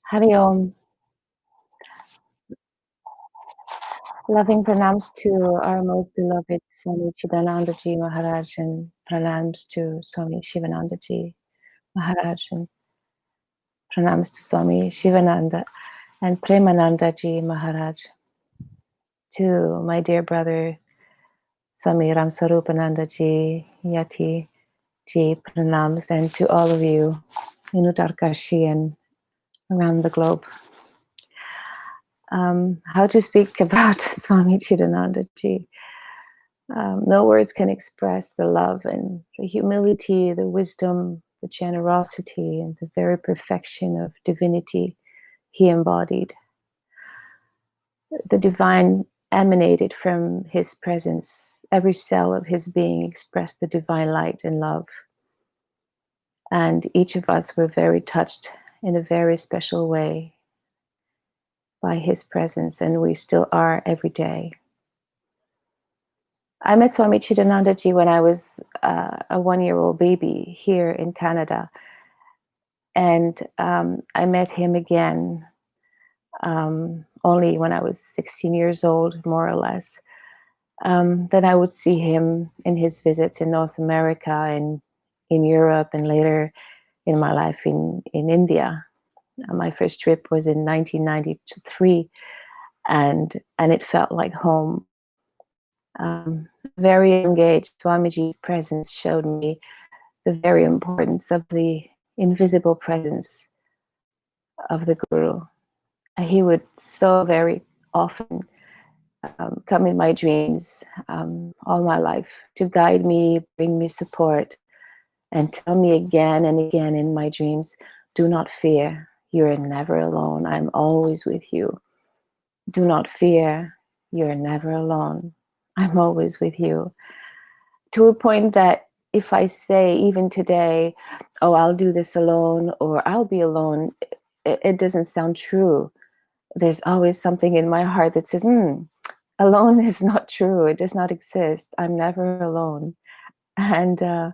Hari Om. Loving pranams to our most beloved Swami Chidananda Ji Maharaj and pranams to Swami Shivananda Ji Maharaj and pranams to Swami Shivananda and Premananda Ji Maharaj. To my dear brother Swami Ramswarupananda Ji, Yati Ji, pranams, and to all of you in Uttarkashi and around the globe. How to speak about Swami Chidananda Ji. No words can express the love and the humility, the wisdom, the generosity, and the very perfection of divinity he embodied. The divine emanated from his presence. Every cell of his being expressed the divine light and love. And each of us were very touched in a very special way by his presence, and we still are every day. I met Swami Chidananda Ji when I was a one-year-old baby here in Canada. And I met him again only when I was 16 years old, more or less. Then I would see him in his visits in North America and in Europe, and later in my life in India. My first trip was in 1993, and it felt like home. Very engaged, Swamiji's presence showed me the very importance of the invisible presence of the Guru. He would so very often come in my dreams all my life to guide me, bring me support, and tell me again and again in my dreams, do not fear, you're never alone, I'm always with you. Do not fear, you're never alone, I'm always with you. To a point that if I say even today, oh, I'll do this alone, or I'll be alone, it doesn't sound true. There's always something in my heart that says, alone is not true. It does not exist. I'm never alone. And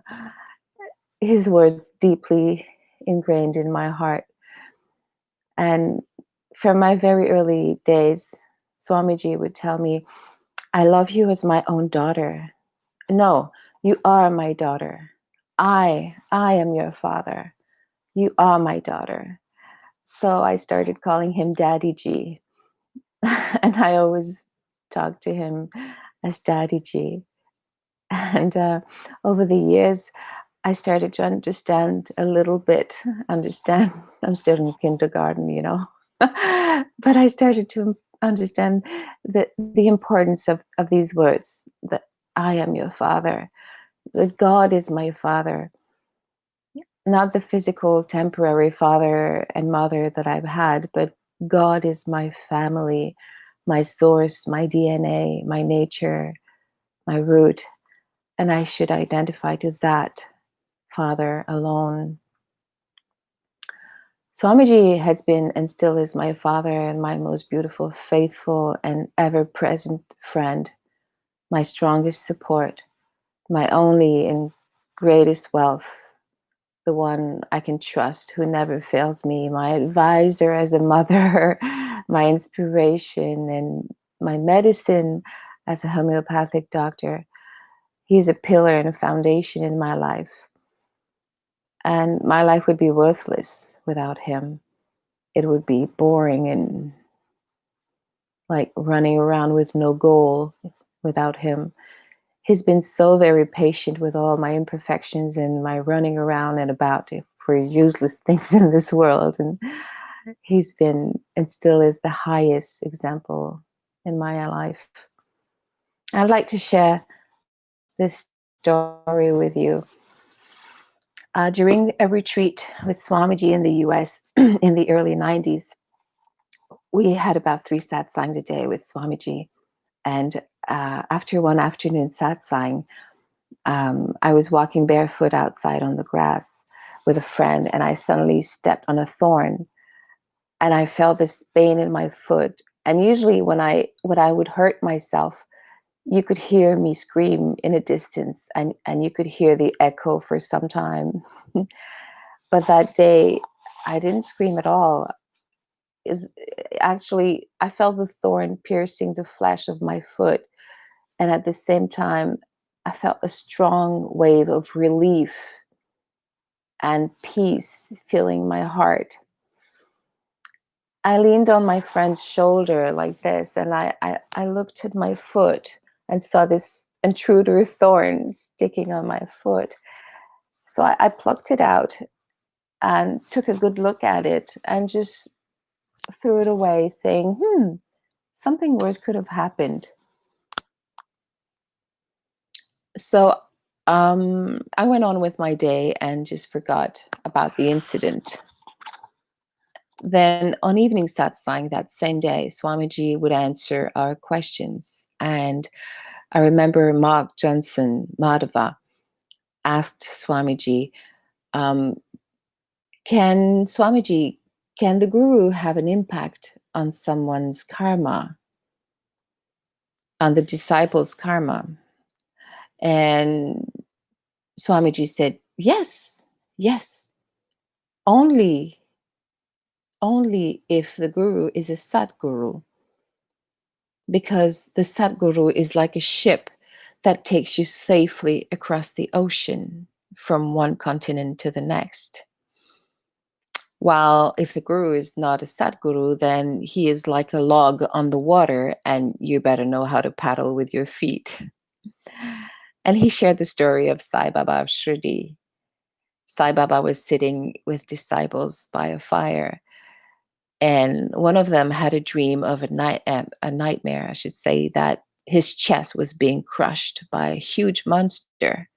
his words deeply ingrained in my heart. And from my very early days, Swamiji would tell me, I love you as my own daughter. No, you are my daughter. I am your father. You are my daughter. So I started calling him Daddy G. And I always talked to him as Daddy G. And over the years, I started to understand a little bit. Understand, I'm still in kindergarten, but I started to understand the importance of these words, that I am your father, that God is my father, not the physical, temporary father and mother that I've had, but God is my family, my source, my DNA, my nature, my root. And I should identify to that father alone. Swamiji has been and still is my father and my most beautiful, faithful, and ever-present friend, my strongest support, my only and greatest wealth, the one I can trust, who never fails me, my advisor as a mother, my inspiration, and my medicine as a homeopathic doctor. He is a pillar and a foundation in my life. And my life would be worthless without him. It would be boring and like running around with no goal without him. He's been so very patient with all my imperfections and my running around and about for useless things in this world. And he's been and still is the highest example in my life. I'd like to share this story with you. During a retreat with Swamiji in the US in the early 90s, we had about 3 satsangs a day with Swamiji. And after one afternoon satsang, I was walking barefoot outside on the grass with a friend, and I suddenly stepped on a thorn, and I felt this pain in my foot. And usually when I would hurt myself, you could hear me scream in a distance, and you could hear the echo for some time. But that day, I didn't scream at all. actually, I felt the thorn piercing the flesh of my foot. And at the same time, I felt a strong wave of relief and peace filling my heart. I leaned on my friend's shoulder like this, and I looked at my foot and saw this intruder thorn sticking on my foot. So I plucked it out and took a good look at it and just threw it away, saying, something worse could have happened. So I went on with my day and just forgot about the incident. Then on evening satsang that same day, Swamiji would answer our questions. And I remember Mark Johnson Madhava asked Swamiji, um, can Swamiji, can the Guru have an impact on someone's karma, on the disciple's karma? And Swamiji said, yes, yes, only if the Guru is a Satguru, because the Satguru is like a ship that takes you safely across the ocean from one continent to the next. While if the Guru is not a Satguru, then he is like a log on the water and you better know how to paddle with your feet. And he shared the story of Sai Baba of Shirdi. Sai Baba was sitting with disciples by a fire, and one of them had a dream of a nightmare, I should say, that his chest was being crushed by a huge monster.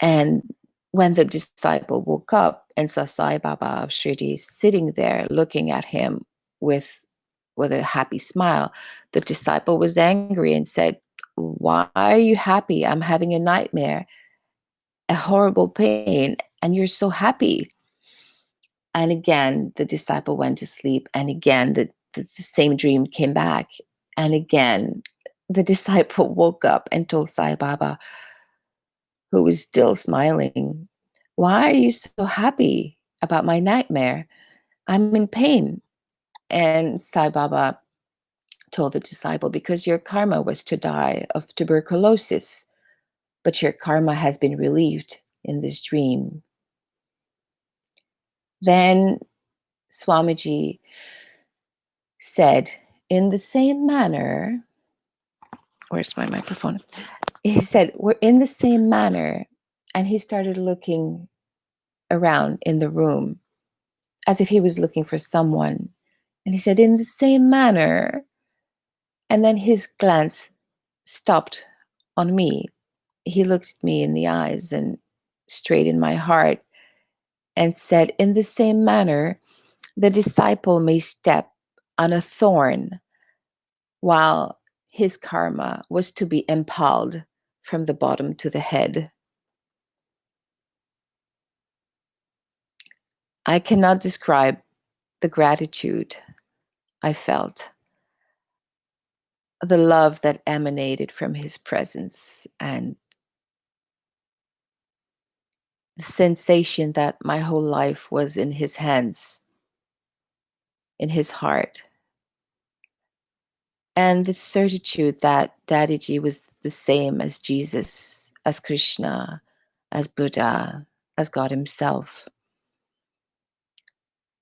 And when the disciple woke up and saw Sai Baba of Shirdi sitting there looking at him with a happy smile, the disciple was angry and said, "Why are you happy? I'm having a nightmare, a horrible pain, and you're so happy." And again, the disciple went to sleep, and again, the same dream came back. And again, the disciple woke up and told Sai Baba, who was still smiling, "Why are you so happy about my nightmare? I'm in pain." And Sai Baba told the disciple, "Because your karma was to die of tuberculosis, but your karma has been relieved in this dream." Then Swamiji said, in the same manner, where's my microphone? He said, "We're in the same manner." And he started looking around in the room as if he was looking for someone. And he said, "In the same manner." And then his glance stopped on me. He looked at me in the eyes and straight in my heart and said, "In the same manner, the disciple may step on a thorn while his karma was to be impaled from the bottom to the head." I cannot describe the gratitude I felt, the love that emanated from his presence, and the sensation that my whole life was in his hands, in his heart, and the certitude that Dadiji was the same as Jesus, as Krishna, as Buddha, as God himself,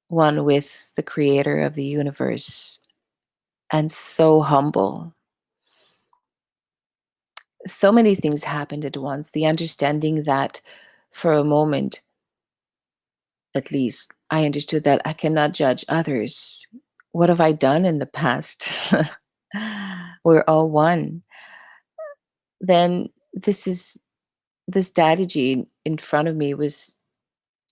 one with the creator of the universe, and so humble. So many things happened at once. The understanding that for a moment, at least, I understood that I cannot judge others. What have I done in the past? We're all one. Then this Dadiji in front of me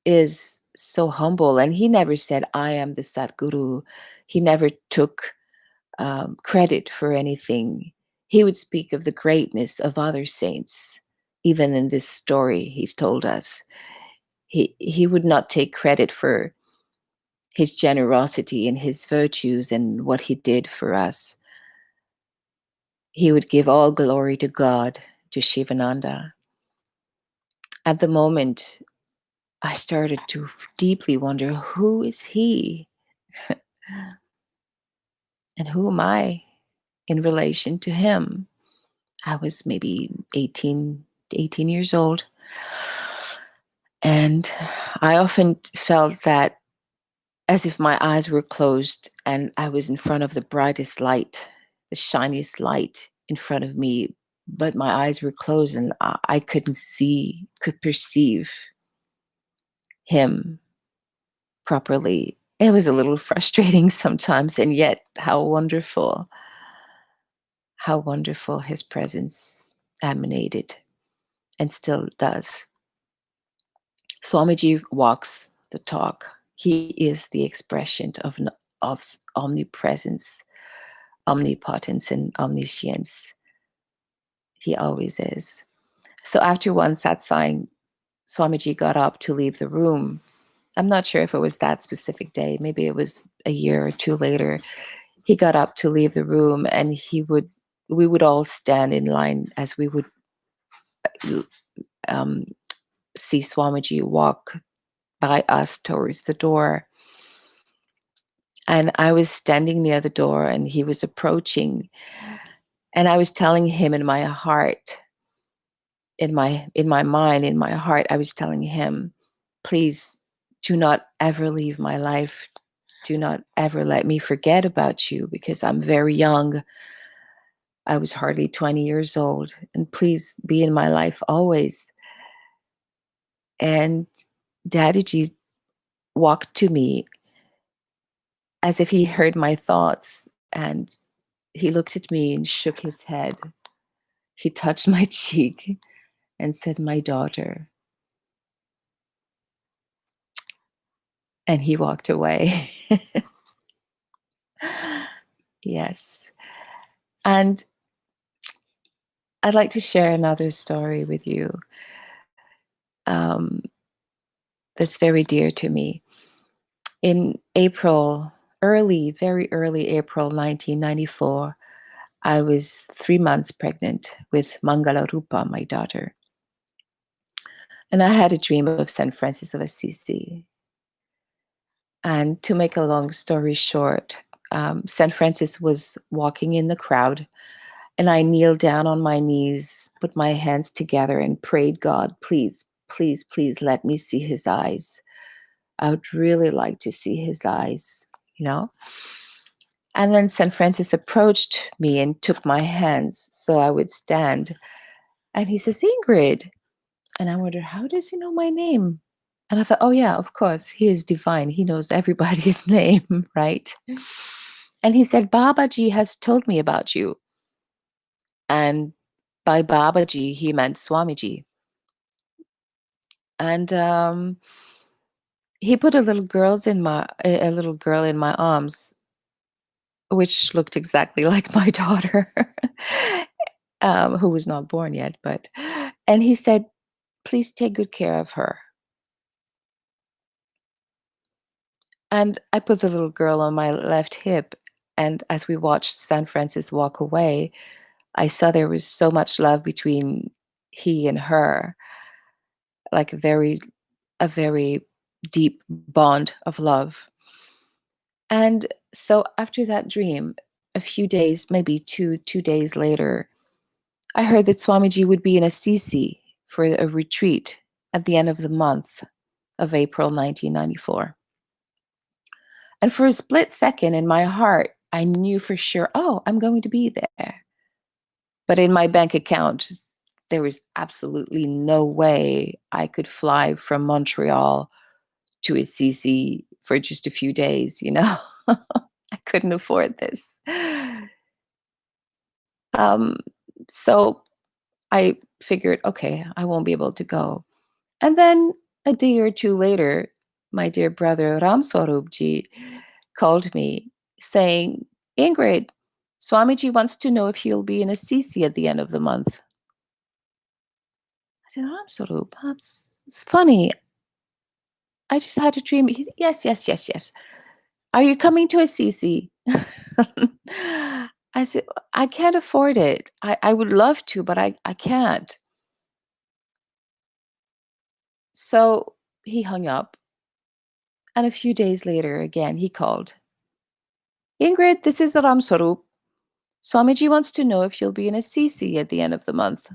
is so humble, and he never said, "I am the Satguru." He never took credit for anything. He would speak of the greatness of other saints. Even in this story he's told us, he would not take credit for his generosity and his virtues and what he did for us. He would give all glory to God, to Chidananda. At the moment, I started to deeply wonder, who is he? And who am I in relation to him? I was maybe 18 years old. And I often felt that as if my eyes were closed and I was in front of the brightest light, the shiniest light in front of me, but my eyes were closed and I couldn't see, could perceive him properly. It was a little frustrating sometimes, and yet how wonderful his presence emanated and still does. Swamiji walks the talk. He is the expression of omnipresence, omnipotence, and omniscience. He always is. So after one satsang, Swamiji got up to leave the room. I'm not sure if it was that specific day. Maybe it was a year or two later. He got up to leave the room, and we would all stand in line as we would um, see Swamiji walk by us towards the door. And I was standing near the door, and he was approaching, and I was telling him in my heart, in my mind, in my heart, I was telling him, please do not ever leave my life. Do not ever let me forget about you, because I'm very young. I was hardly 20 years old, and please be in my life always. And Daddyji walked to me as if he heard my thoughts, and he looked at me and shook his head. He touched my cheek and said, "My daughter." And he walked away. Yes. And I'd like to share another story with you um, that's very dear to me. In April, very early April 1994, I was 3 months pregnant with Mangalarupa, my daughter. And I had a dream of St. Francis of Assisi. And to make a long story short, St. Francis was walking in the crowd, and I kneeled down on my knees, put my hands together, and prayed, God, please, please, please let me see his eyes. I would really like to see his eyes, you know? And then St. Francis approached me and took my hands so I would stand. And he says, Ingrid. And I wondered, how does he know my name? And I thought, oh, yeah, of course, he is divine. He knows everybody's name, right? And he said, Babaji has told me about you. And by Babaji, he meant Swamiji. And he put a little girl in my arms, which looked exactly like my daughter, who was not born yet. And he said, please take good care of her. And I put the little girl on my left hip. And as we watched San Francis walk away, I saw there was so much love between he and her, like a very deep bond of love. And so after that dream, a few days, maybe two days later, I heard that Swamiji would be in Assisi for a retreat at the end of the month of April 1994. And for a split second in my heart, I knew for sure, oh, I'm going to be there. But in my bank account, there was absolutely no way I could fly from Montreal to Assisi for just a few days, you know? I couldn't afford this. Um, so I figured, okay, I won't be able to go. And then a day or two later, my dear brother Ram Swarupji called me saying, Ingrid, Swamiji wants to know if you'll be in Assisi at the end of the month. I said, Ram Swarup, it's funny. I just had a dream. Yes, yes, yes, yes. Are you coming to Assisi? I said, I can't afford it. I would love to, but I can't. So he hung up. And a few days later, again, he called. Ingrid, this is Ram Swarup. Swamiji wants to know if you'll be in a CC at the end of the month.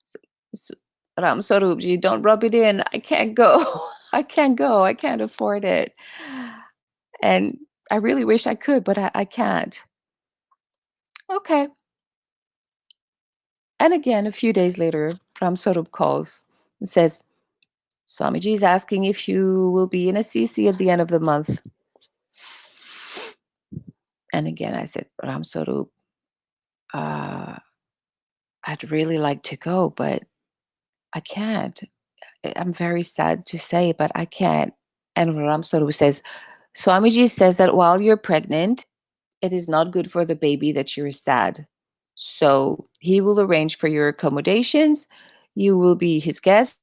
S- s- Ram Swarupji, don't rub it in. I can't go. I can't go. I can't afford it. And I really wish I could, but I can't. Okay. And again, a few days later, Ram Swarup calls and says, Swamiji is asking if you will be in a CC at the end of the month. And again, I said, Ram Swarup, uh, I'd really like to go, but I can't. I'm very sad to say, but I can't. And Ram Swarup says, Swamiji says that while you're pregnant, it is not good for the baby that you're sad. So he will arrange for your accommodations. You will be his guest.